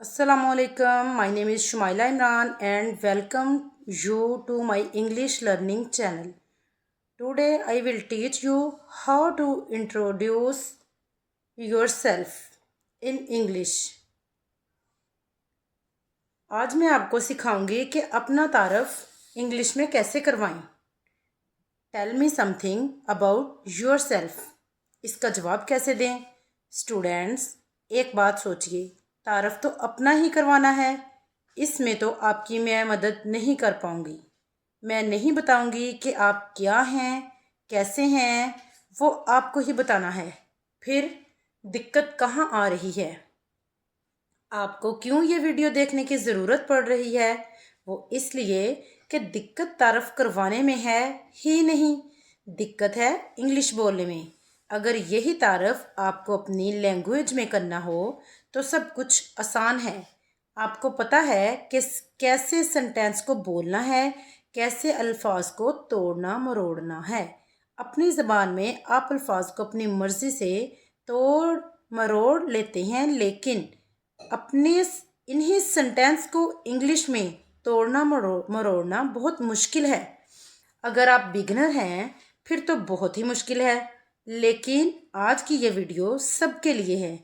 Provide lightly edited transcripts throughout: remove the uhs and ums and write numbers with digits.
Assalamualaikum. My name is Shumaila Imran and welcome you to my English learning channel. Today I will teach you how to introduce yourself in English. आज मैं आपको सिखाऊंगी कि अपना तारफ़ English में कैसे करवाएं. Tell me something about yourself. इसका जवाब कैसे दें? स्टूडेंट्स, एक बात सोचिए, तारफ़ तो अपना ही करवाना है. इसमें तो आपकी मैं मदद नहीं कर पाऊँगी. मैं नहीं बताऊँगी कि आप क्या हैं, कैसे हैं, वो आपको ही बताना है. फिर दिक्कत कहाँ आ रही है? आपको क्यों ये वीडियो देखने की ज़रूरत पड़ रही है? वो इसलिए कि दिक्कत तारफ़ करवाने में है ही नहीं, दिक्कत है इंग्लिश बोलने में. अगर यही तारफ़ आपको अपनी लैंग्वेज में करना हो तो सब कुछ आसान है. आपको पता है कि कैसे सेंटेंस को बोलना है, कैसे अल्फाज को तोड़ना मरोड़ना है. अपनी ज़बान में आप अल्फाज को अपनी मर्ज़ी से तोड़ मरोड़ लेते हैं, लेकिन अपने इन्हीं सेंटेंस को इंग्लिश में तोड़ना मरोड़ना बहुत मुश्किल है. अगर आप बिगनर हैं फिर तो बहुत ही मुश्किल है. लेकिन आज की ये वीडियो सबके लिए है.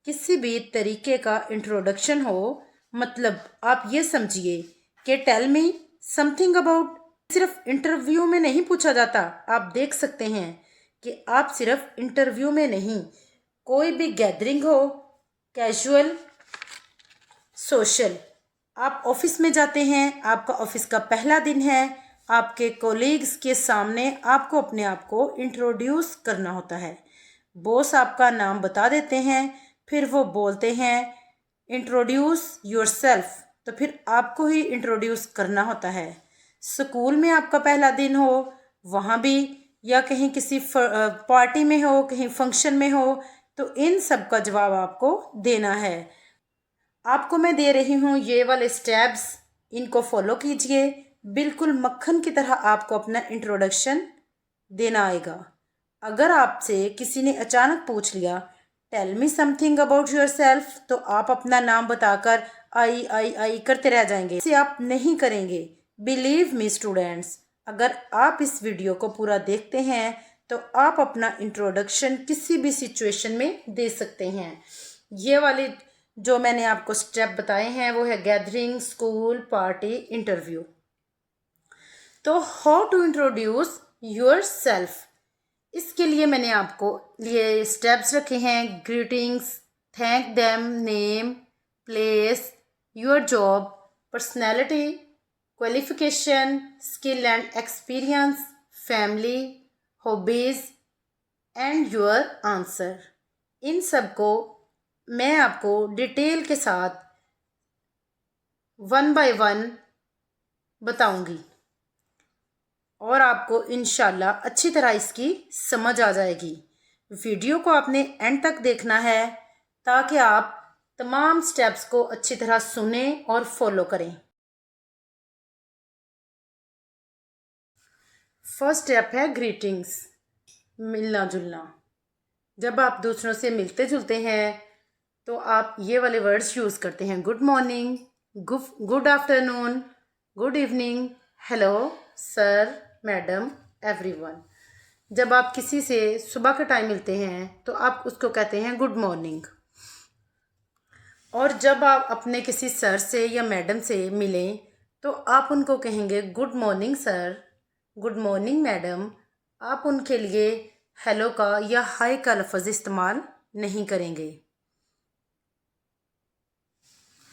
किसी भी तरीके का इंट्रोडक्शन हो, मतलब आप ये समझिए कि टेल मी समथिंग अबाउट सिर्फ इंटरव्यू में नहीं पूछा जाता. आप देख सकते हैं कि आप सिर्फ इंटरव्यू में नहीं, कोई भी गैदरिंग हो, कैजुअल, सोशल, आप ऑफिस में जाते हैं, आपका ऑफिस का पहला दिन है, आपके कोलीग्स के सामने आपको अपने आप को इंट्रोड्यूस करना होता है. बॉस आपका नाम बता देते हैं, फिर वो बोलते हैं इंट्रोड्यूस योरसेल्फ, तो फिर आपको ही इंट्रोड्यूस करना होता है. स्कूल में आपका पहला दिन हो, वहाँ भी, या कहीं किसी पार्टी में हो, कहीं फंक्शन में हो, तो इन सब का जवाब आपको देना है. आपको मैं दे रही हूँ ये वाले स्टेप्स, इनको फॉलो कीजिए. बिल्कुल मक्खन की तरह आपको अपना इंट्रोडक्शन देना आएगा. अगर आपसे किसी ने अचानक पूछ लिया tell me something about yourself, तो आप अपना नाम बताकर आई आई आई करते रह जाएंगे. इसे आप नहीं करेंगे. बिलीव मी स्टूडेंट्स, अगर आप इस वीडियो को पूरा देखते हैं तो आप अपना इंट्रोडक्शन किसी भी सिचुएशन में दे सकते हैं. ये वाले जो मैंने आपको स्टेप बताए हैं वो है गैदरिंग, स्कूल, पार्टी, इंटरव्यू. तो हाउ टू इंट्रोड्यूस योरसेल्फ, इसके लिए मैंने आपको ये स्टेप्स रखे हैं. Greetings, thank them, name, place, your job, personality, qualification, skill and experience, family, hobbies and your answer. इन सब को मैं आपको डिटेल के साथ वन बाय वन बताऊंगी और आपको इंशाल्लाह अच्छी तरह इसकी समझ आ जाएगी. वीडियो को आपने एंड तक देखना है ताकि आप तमाम स्टेप्स को अच्छी तरह सुने और फॉलो करें. फर्स्ट स्टेप है ग्रीटिंग्स, मिलना जुलना. जब आप दूसरों से मिलते जुलते हैं तो आप ये वाले वर्ड्स यूज़ करते हैं. Good morning, good afternoon, good evening, hello, sir, madam, everyone. जब आप किसी से सुबह के टाइम मिलते हैं तो आप उसको कहते हैं गुड मॉर्निंग. और जब आप अपने किसी सर से या मैडम से मिलें तो आप उनको कहेंगे good morning sir, good morning madam. आप उनके लिए हेलो का या हाय का लफ्ज़ इस्तेमाल नहीं करेंगे.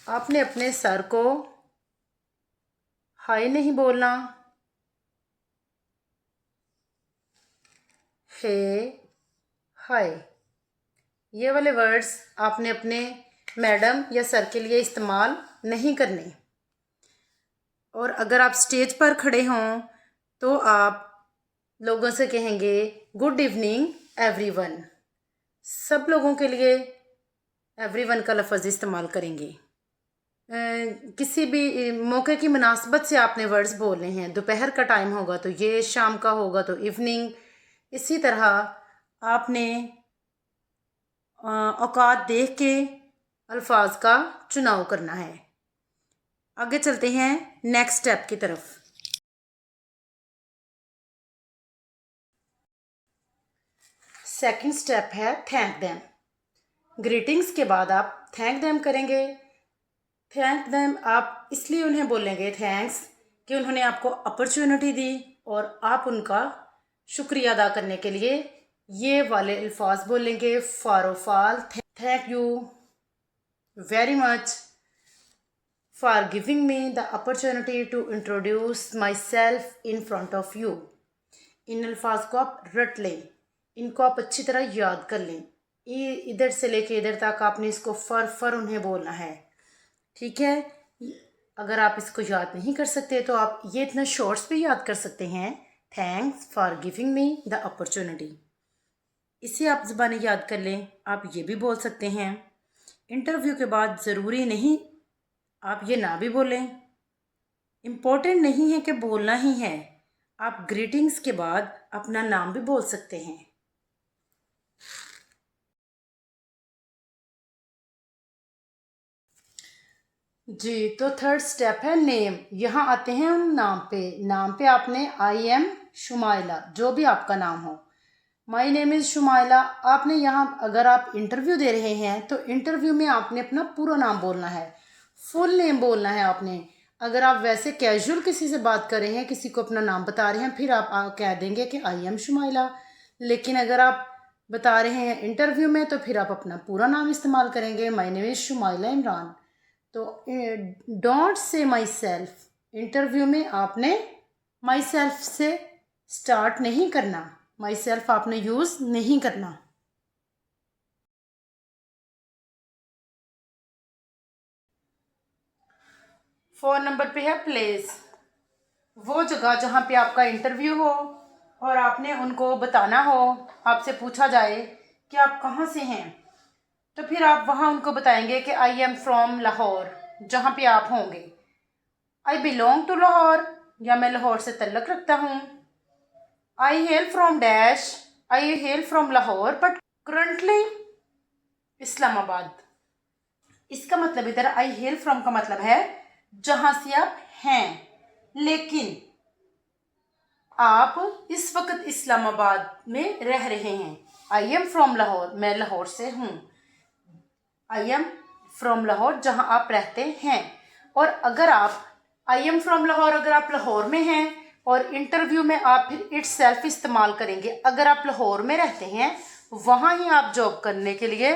आपने अपने सर को हाय नहीं बोलना, हे, हाय. ये वाले वर्ड्स आपने अपने मैडम या सर के लिए इस्तेमाल नहीं करने. और अगर आप स्टेज पर खड़े हों तो आप लोगों से कहेंगे गुड इवनिंग एवरीवन. सब लोगों के लिए एवरीवन का लफ्ज़ इस्तेमाल करेंगे. किसी भी मौके की मुनासबत से आपने वर्ड्स बोलने हैं. दोपहर का टाइम होगा तो ये, शाम का होगा तो इवनिंग. इसी तरह आपने औकात देख के अल्फाज का चुनाव करना है। आगे चलते हैं नेक्स्ट स्टेप की तरफ। सेकंड स्टेप है थैंक देम। ग्रीटिंग्स के बाद आप थैंक देम करेंगे। थैंक देम आप इसलिए उन्हें बोलेंगे थैंक्स कि उन्होंने आपको अपॉर्चुनिटी दी और आप उनका शुक्रिया अदा करने के लिए ये वाले अल्फाज बोलेंगे। फारोफाल, thank you very much for giving me the opportunity to introduce myself in front of you. इन अल्फाज को आप रट लें, इनको आप अच्छी तरह याद कर लें। इधर से लेके इधर तक आपने इसको फर उन्हें बोलना है, ठीक है। अगर आप इसको याद नहीं कर सकते तो आप ये इतना शॉर्ट्स पे याद कर सकते हैं, thanks for giving me the opportunity. इसे आप ज़बानी याद कर लें। आप ये भी बोल सकते हैं। इंटरव्यू के बाद ज़रूरी नहीं आप ये ना भी बोलें, इम्पोर्टेंट नहीं है कि बोलना ही है। आप ग्रीटिंग्स के बाद अपना नाम भी बोल सकते हैं। जी, तो थर्ड स्टेप है नेम। यहाँ आते हैं हम नाम पे। नाम पे आपने आई एम शुमाइला, जो भी आपका नाम हो। माई नेम इज़ शुमाइला। आपने यहाँ अगर आप इंटरव्यू दे रहे हैं तो इंटरव्यू में आपने अपना पूरा नाम बोलना है, फुल नेम बोलना है आपने। अगर आप वैसे कैजुअल किसी से बात कर रहे हैं, किसी को अपना नाम बता रहे हैं, फिर आप कह देंगे कि आई एम शुमाइला। लेकिन अगर आप बता रहे हैं इंटरव्यू में तो फिर आप अपना पूरा नाम इस्तेमाल करेंगे, माई नेम इज़ शुमाइला इमरान। तो don't say my self. Interview में आपने माई सेल्फ से स्टार्ट नहीं करना, माई सेल्फ आपने यूज़ नहीं करना। फोन नंबर पे है प्लेस। वो जगह जहाँ पे आपका इंटरव्यू हो और आपने उनको बताना हो, आपसे पूछा जाए कि आप कहाँ से हैं, तो फिर आप वहाँ उनको बताएंगे कि आई एम फ्रॉम लाहौर, जहाँ पे आप होंगे। आई बिलोंग टू लाहौर, या मैं लाहौर से तल्लक रखता हूँ। I hail from dash, I hail from Lahore but currently Islamabad. इसका मतलब इधर आई हेल फ्रॉम का मतलब है जहां से आप हैं, लेकिन आप इस वक्त इस्लामाबाद में रह रहे हैं। आई एम फ्रॉम लाहौर, मैं लाहौर से हूँ। आई एम फ्रॉम लाहौर, जहां आप रहते हैं। और अगर आप आई एम फ्रॉम लाहौर अगर आप लाहौर में हैं और इंटरव्यू में आप फिर इट्स सेल्फ इस्तेमाल करेंगे। अगर आप लाहौर में रहते हैं, वहाँ ही आप जॉब करने के लिए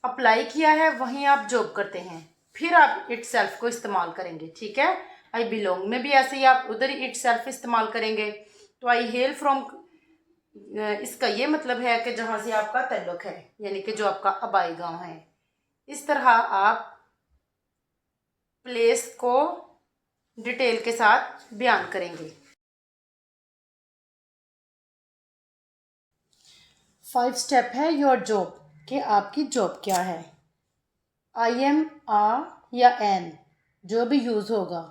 अप्लाई किया है, वहीं आप जॉब करते हैं, फिर आप इट सेल्फ को इस्तेमाल करेंगे, ठीक है। आई बिलोंग में भी ऐसे ही आप उधर ही इट सेल्फ इस्तेमाल करेंगे। तो आई हेल फ्रॉम इसका ये मतलब है कि जहाँ से आपका ताल्लुक है, यानी कि जो आपका आबाई गांव है। इस तरह आप प्लेस को डिटेल के साथ बयान करेंगे। 5 स्टेप है योर जॉब, कि आपकी जॉब क्या है। आई एम आ या एन जो भी यूज़ होगा।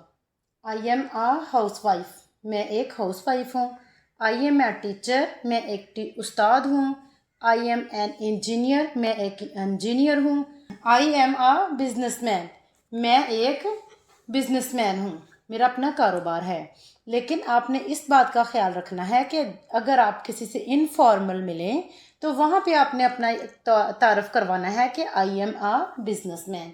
I am a housewife, मैं एक हाउस वाइफ हूँ। आई एम ए टीचर, मैं एक उस्ताद हूँ। आई एम एन इंजीनियर, मैं एक इंजीनियर हूँ। आई एम आ बिजनेसमैन, मैं एक बिजनेसमैन हूँ, मेरा अपना कारोबार है। लेकिन आपने इस बात का ख्याल रखना है कि अगर आप किसी से इनफॉर्मल मिलें तो वहाँ पे आपने अपना तारफ़ करवाना है कि I am a businessman.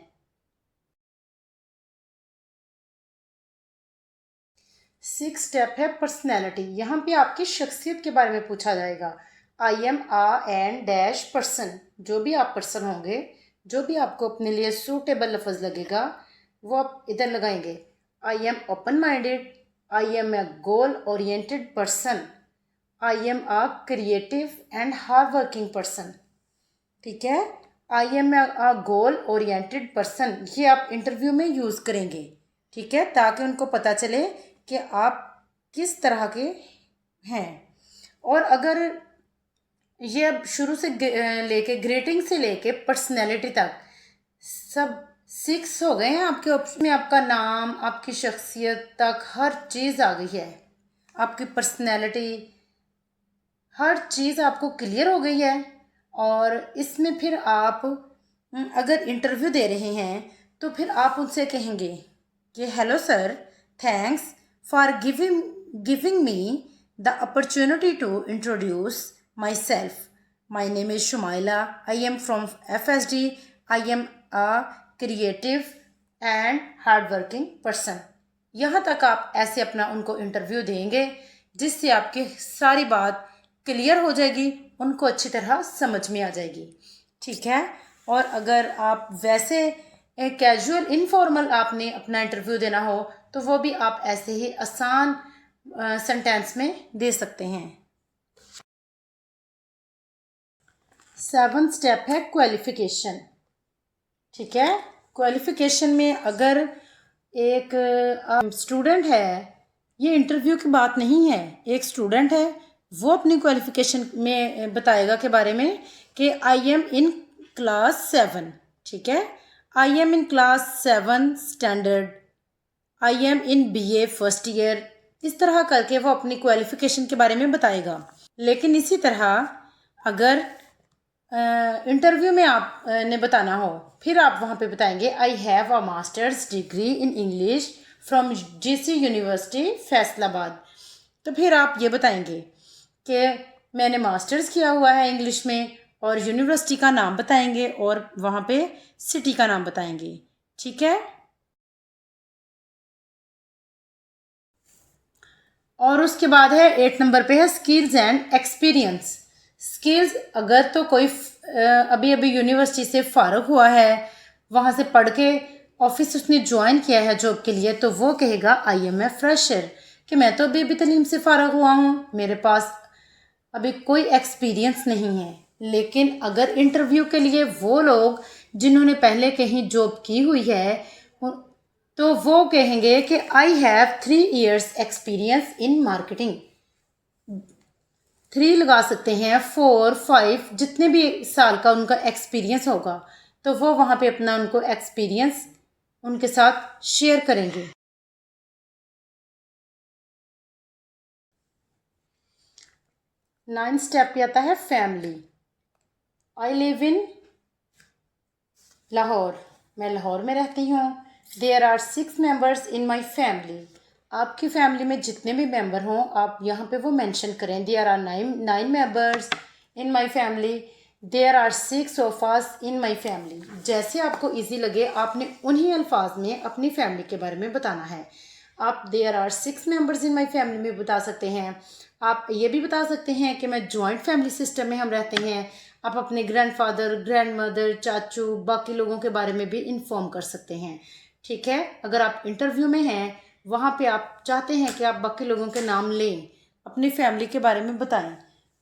6 step है पर्सनैलिटी। यहाँ पे आपकी शख्सियत के बारे में पूछा जाएगा। I am a and dash person, जो भी आप पर्सन होंगे, जो भी आपको अपने लिए सूटेबल लफ्ज़ लगेगा वो आप इधर लगाएंगे। I am open minded, I am a goal oriented person, I am a creative and hard working person, ठीक है। I am a goal oriented person, ये आप इंटरव्यू में यूज़ करेंगे, ठीक है, ताकि उनको पता चले कि आप किस तरह के हैं। और अगर ये अब शुरू से लेके ग्रेटिंग से लेके पर्सनैलिटी तक सब 6 हो गए हैं आपके ऑप्शन में, आपका नाम, आपकी शख्सियत तक हर चीज़ आ गई है, आपकी पर्सनैलिटी, हर चीज़ आपको क्लियर हो गई है। और इसमें फिर आप अगर इंटरव्यू दे रहे हैं तो फिर आप उनसे कहेंगे कि hello sir, thanks for giving me the opportunity to introduce myself. My name is Shumaila, I am from FSD, I am a creative and hard working person. यहाँ तक आप ऐसे अपना उनको इंटरव्यू देंगे जिससे आपकी सारी बात क्लियर हो जाएगी, उनको अच्छी तरह समझ में आ जाएगी। ठीक है। और अगर आप वैसे कैजुअल इनफॉर्मल आपने अपना इंटरव्यू देना हो तो वो भी आप ऐसे ही आसान सेंटेंस में दे सकते हैं। 7th स्टेप है क्वालिफिकेशन। ठीक है। क्वालिफिकेशन में अगर एक स्टूडेंट है, ये इंटरव्यू की बात नहीं है, एक स्टूडेंट है वो अपनी क्वालिफिकेशन में बताएगा के बारे में कि आई एम इन क्लास 7। ठीक है। I M in class 7 standard, I am in BA first year, इस तरह करके वो अपनी क्वालिफिकेशन के बारे में बताएगा। लेकिन इसी तरह अगर इंटरव्यू में आप ने बताना हो, फिर आप वहाँ पे बताएंगे I have a masters degree in English from GC university Faisalabad. तो फिर आप ये बताएंगे कि मैंने मास्टर्स किया हुआ है इंग्लिश में, और यूनिवर्सिटी का नाम बताएंगे और वहाँ पे सिटी का नाम बताएंगे। ठीक है। और उसके बाद है 8 नंबर पे है स्किल्स एंड एक्सपीरियंस। स्किल्स, अगर तो कोई अभी अभी यूनिवर्सिटी से फारुग हुआ है, वहाँ से पढ़ के ऑफिस उसने ज्वाइन किया है जॉब के लिए, तो वो कहेगा आई एम ए फ्रेशर, कि मैं तो अभी अभी तालीम से फारुग हुआ हूँ, मेरे पास अभी कोई एक्सपीरियंस नहीं है। लेकिन अगर इंटरव्यू के लिए वो लोग जिन्होंने पहले कहीं जॉब की हुई है तो वो कहेंगे कि I have 3 years experience in marketing. 3 लगा सकते हैं, 4, 5, जितने भी साल का उनका एक्सपीरियंस होगा तो वो वहाँ पे अपना उनको एक्सपीरियंस उनके साथ शेयर करेंगे। 9th स्टेप पे आता है family. I live in Lahore, मैं लाहौर में रहती हूँ। There are 6 members in my family. आपकी फैमिली में जितने भी मेंबर हों आप यहाँ पे वो मेंशन करें। There are 9 members in my family, there are 6 of us in my family. जैसे आपको इजी लगे आपने उन्हीं अल्फाज में अपनी फैमिली के बारे में बताना है। आप there are 6 members in my family में बता सकते हैं। आप ये भी बता सकते हैं कि मैं जॉइंट फैमिली सिस्टम में हम रहते हैं। आप अपने ग्रैंडफादर, ग्रैंडमदर, चाचू, बाकी लोगों के बारे में भी इन्फॉर्म कर सकते हैं। ठीक है। अगर आप इंटरव्यू में हैं, वहाँ पे आप चाहते हैं कि आप बाकी लोगों के नाम लें, अपनी फैमिली के बारे में बताएं,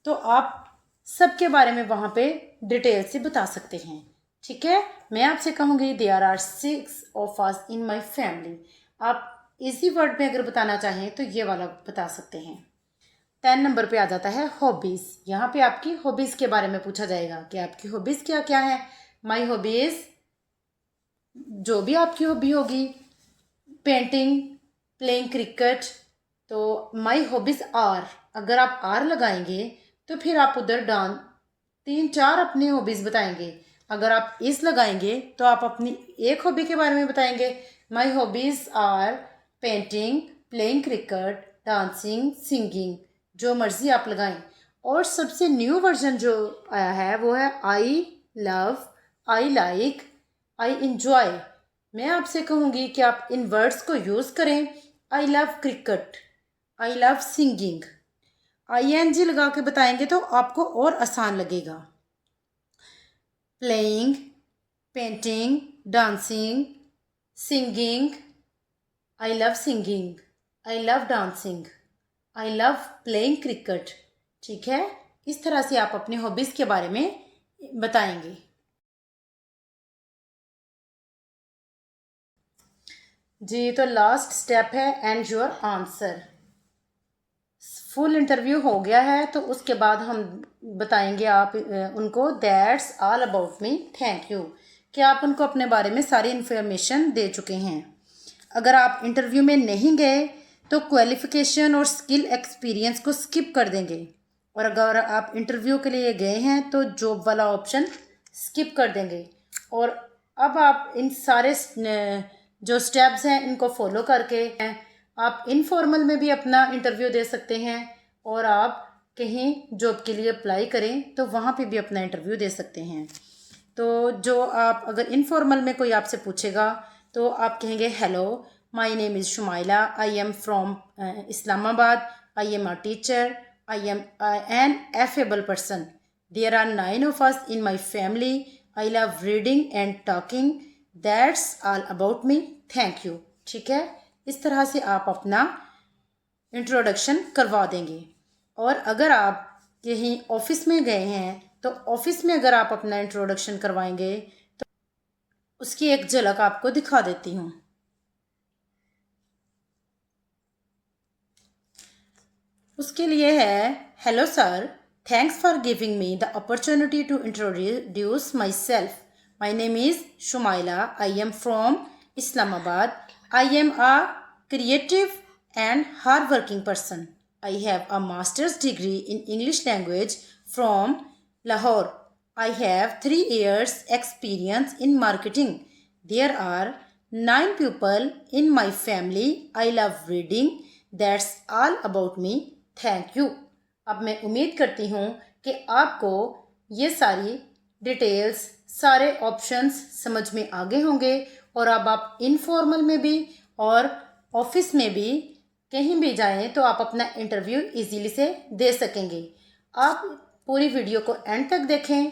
तो आप सबके बारे में वहाँ पे डिटेल से बता सकते हैं। ठीक है। मैं आपसे कहूँगी there are 6 of us in my family. आप इसी वर्ड में अगर बताना चाहें तो ये वाला बता सकते हैं। 10 नंबर पे आ जाता है हॉबीज़। यहाँ पे आपकी हॉबीज़ के बारे में पूछा जाएगा कि आपकी हॉबीज़ क्या क्या है। माई हॉबीज़, जो भी आपकी हॉबी होगी, पेंटिंग, प्लेइंग क्रिकेट, तो माई हॉबीज़ आर, अगर आप आर लगाएंगे तो फिर आप उधर 3-4 अपनी हॉबीज़ बताएंगे। अगर आप इस लगाएंगे तो आप अपनी एक हॉबी के बारे में बताएंगे। My hobbies are painting, playing cricket, dancing, singing, जो मर्ज़ी आप लगाएं। और सबसे न्यू वर्जन जो आया है वो है I love, I like, I enjoy. मैं आपसे कहूँगी कि आप इन वर्ड्स को यूज़ करें। I love cricket, I love singing, ING लगा के बताएंगे तो आपको और आसान लगेगा। Playing, painting, dancing, singing, I love singing, I love dancing, I love playing cricket. ठीक है। इस तरह से आप अपनी हॉबीज़ के बारे में बताएंगे। जी, तो लास्ट स्टेप है and your answer. Full interview हो गया है तो उसके बाद हम बताएंगे आप उनको that's all about me, thank you, कि आप उनको अपने बारे में सारी इन्फॉर्मेशन दे चुके हैं। अगर आप इंटरव्यू में नहीं गए तो क्वालिफ़िकेशन और स्किल एक्सपीरियंस को स्किप कर देंगे, और अगर आप इंटरव्यू के लिए गए हैं तो जॉब वाला ऑप्शन स्किप कर देंगे। और अब आप इन सारे जो स्टेप्स हैं इनको फॉलो करके आप इनफॉर्मल में भी अपना इंटरव्यू दे सकते हैं और आप कहीं जॉब के लिए अप्लाई करें तो वहाँ पे भी अपना इंटरव्यू दे सकते हैं। तो जो आप अगर इनफॉर्मल में कोई आपसे पूछेगा तो आप कहेंगे hello, my name is Shumaila, I am from Islamabad, I am a teacher, I am an affable person, there are 9 of us in my family, I love reading and talking, that's all about me, thank you. ठीक है, इस तरह से आप अपना introduction करवा देंगे। और अगर आप कहीं ऑफिस में गए हैं तो ऑफिस में अगर आप अपना इंट्रोडक्शन करवाएंगे तो उसकी एक झलक आपको दिखा देती हूँ। उसके लिए है hello sir, thanks for giving me the opportunity to introduce myself, my name is Shumaila, I am from Islamabad, I am a creative and hardworking person. I have a master's degree in English language from Lahore. I have 3 years experience in marketing. There are 9 people in my family. I love reading. That's all about me. Thank you. अब मैं उम्मीद करती हूँ कि आपको ये सारी details, सारे ऑप्शंस समझ में आ गए होंगे और अब आप इनफॉर्मल में भी और ऑफिस में भी कहीं भी जाएं तो आप अपना इंटरव्यू इजीली से दे सकेंगे। आप पूरी वीडियो को एंड तक देखें